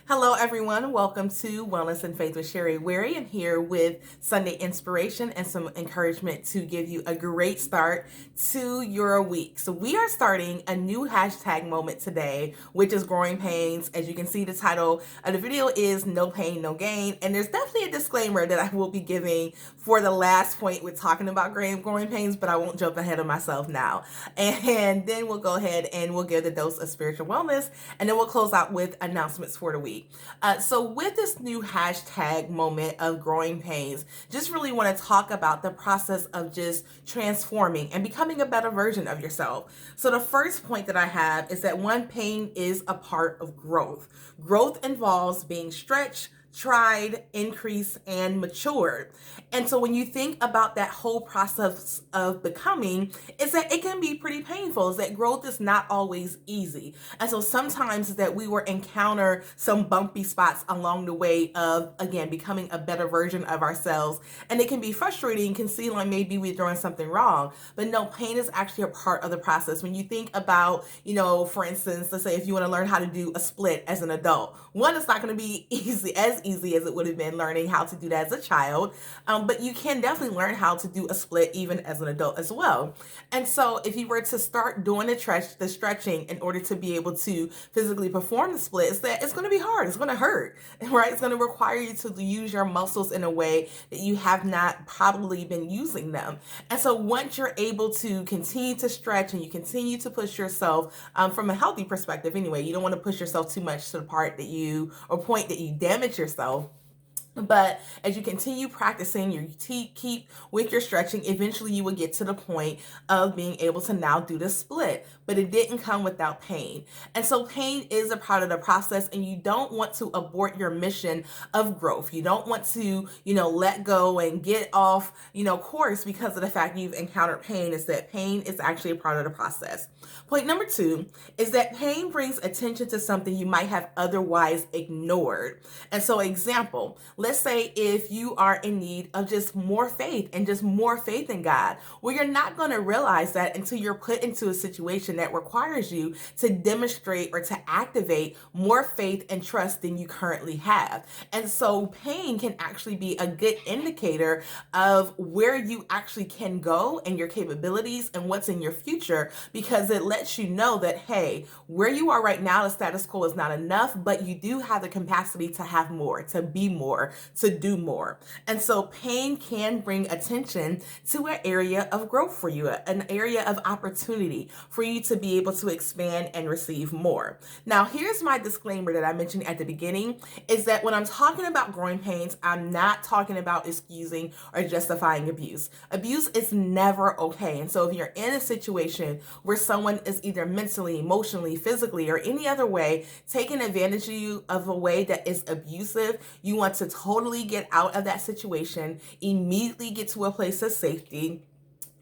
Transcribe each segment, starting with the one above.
Hello, everyone. Welcome to Wellness and Faith with Sherry Wherry. I'm here with Sunday inspiration and some encouragement to give you a great start to your week. So we are starting a new hashtag moment today, which is growing pains. As you can see, the title of the video is No Pain, No Gain. And there's definitely a disclaimer that I will be giving for the last point with talking about growing pains, but I won't jump ahead of myself now. And then we'll go ahead and we'll give the dose of spiritual wellness, and then we'll close out with announcements for the week. So with this new hashtag moment of growing pains, just really want to talk about the process of just transforming and becoming a better version of yourself. So the first point that I have is that one, pain is a part of growth. Growth involves being stretched, tried, increased, and matured. And so when you think about that whole process of becoming, is that it can be pretty painful, is that growth is not always easy. And so sometimes that we will encounter some bumpy spots along the way of, again, becoming a better version of ourselves. And it can be frustrating, can seem like maybe we're doing something wrong. But no, pain is actually a part of the process. When you think about, for instance, let's say if you want to learn how to do a split as an adult, one, it's not going to be easy as it would have been learning how to do that as a child. But you can definitely learn how to do a split even as an adult as well. And so if you were to start doing the stretching in order to be able to physically perform the split, it's going to be hard. It's going to hurt, right? It's going to require you to use your muscles in a way that you have not probably been using them. And so once you're able to continue to stretch and you continue to push yourself from a healthy perspective anyway, you don't want to push yourself too much to the point that you damage yourself. But as you continue practicing, you keep with your stretching, eventually you will get to the point of being able to now do the split. But it didn't come without pain. And so pain is a part of the process, and you don't want to abort your mission of growth. You don't want to, let go and get off, course because of the fact you've encountered pain. Is that pain is actually a part of the process. Point number 2 is that pain brings attention to something you might have otherwise ignored. And so example, let's say if you are in need of just more faith in God, well, you're not going to realize that until you're put into a situation that requires you to demonstrate or to activate more faith and trust than you currently have. And so pain can actually be a good indicator of where you actually can go and your capabilities and what's in your future, because it lets you know that, hey, where you are right now, the status quo is not enough, but you do have the capacity to have more, to be more, to do more. And so pain can bring attention to an area of growth for you, an area of opportunity for you to be able to expand and receive more. Now, here's my disclaimer that I mentioned at the beginning, is that when I'm talking about growing pains, I'm not talking about excusing or justifying abuse. Abuse is never okay. And so if you're in a situation where someone is either mentally, emotionally, physically, or any other way taking advantage of you of a way that is abusive, you want to totally get out of that situation, immediately get to a place of safety,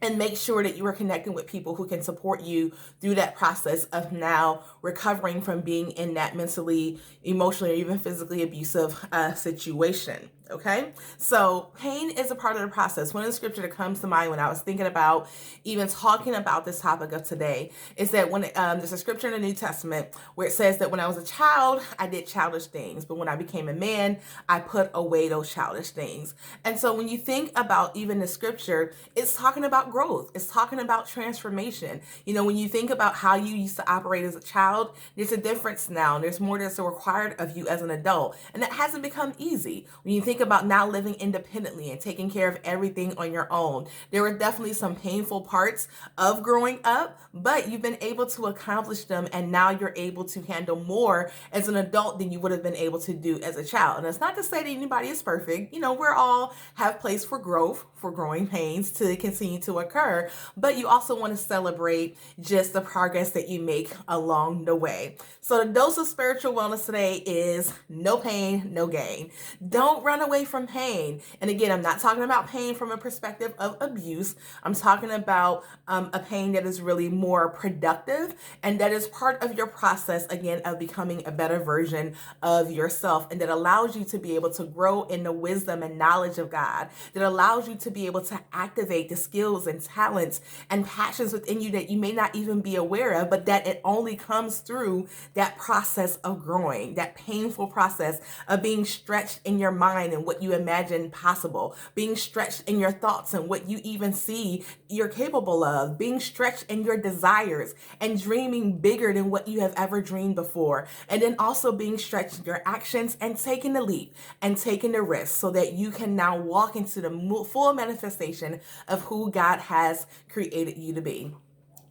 and make sure that you are connecting with people who can support you through that process of now recovering from being in that mentally, emotionally, or even physically abusive situation. Okay, so pain is a part of the process. One of the scripture that comes to mind when I was thinking about even talking about this topic of today is that when there's a scripture in the New Testament where it says that when I was a child, I did childish things, but when I became a man, I put away those childish things. And so when you think about even the scripture, it's talking about growth. It's talking about transformation. When you think about how you used to operate as a child, there's a difference now. There's more that's required of you as an adult, and that hasn't become easy. When you think about now living independently and taking care of everything on your own, there were definitely some painful parts of growing up, but you've been able to accomplish them, and now you're able to handle more as an adult than you would have been able to do as a child. And it's not to say that anybody is perfect. We're all have place for growth, for growing pains to continue to occur, but you also want to celebrate just the progress that you make along the way. So the dose of spiritual wellness today is no pain, no gain. Don't run away from pain. And again, I'm not talking about pain from a perspective of abuse. I'm talking about a pain that is really more productive and that is part of your process, again, of becoming a better version of yourself, and that allows you to be able to grow in the wisdom and knowledge of God, that allows you to be able to activate the skills and talents and passions within you that you may not even be aware of, but that it only comes through that process of growing, that painful process of being stretched in your mind and what you imagine possible, being stretched in your thoughts and what you even see you're capable of, being stretched in your desires and dreaming bigger than what you have ever dreamed before. And then also being stretched in your actions and taking the leap and taking the risk so that you can now walk into the full manifestation of who God has created you to be.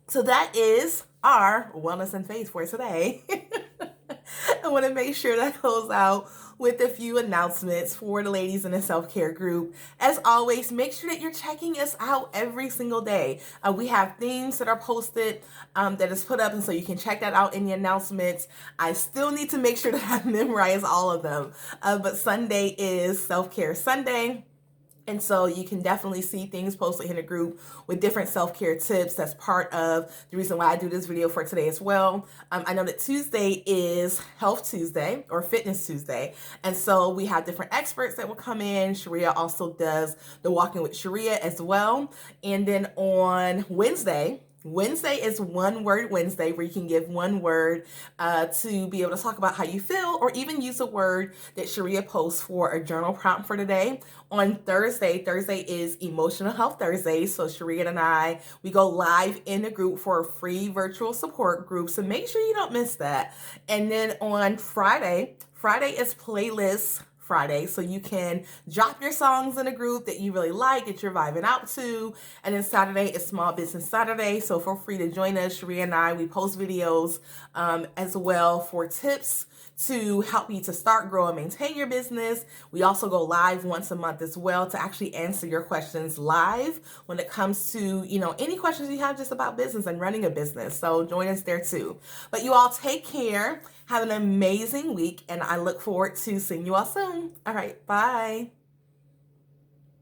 So that is our wellness and faith for today. I want to make sure that I close out with a few announcements for the ladies in the self-care group. As always, make sure that you're checking us out every single day. We have themes that are posted that is put up, and so you can check that out in the announcements. I still need to make sure that I memorize all of them, but Sunday is Self-Care Sunday. And so you can definitely see things posted in a group with different self-care tips. That's part of the reason why I do this video for today as well. I know that Tuesday is Health Tuesday or Fitness Tuesday. And so we have different experts that will come in. Sharia also does the Walking with Sharia as well. And then on Wednesday is One Word Wednesday, where you can give one word to be able to talk about how you feel, or even use a word that Sharia posts for a journal prompt for today. On Thursday is Emotional Health Thursday, so Sharia and I, we go live in the group for a free virtual support group, so make sure you don't miss that. And then on Friday is Playlist Friday, so you can drop your songs in a group that you really like, that you're vibing out to. And then Saturday is Small Business Saturday, so feel free to join us. Sharia and I, we post videos as well for tips to help you to start, grow, and maintain your business. We also go live once a month as well to actually answer your questions live when it comes to, any questions you have just about business and running a business. So join us there too. But you all take care. Have an amazing week, and I look forward to seeing you all soon. All right, bye.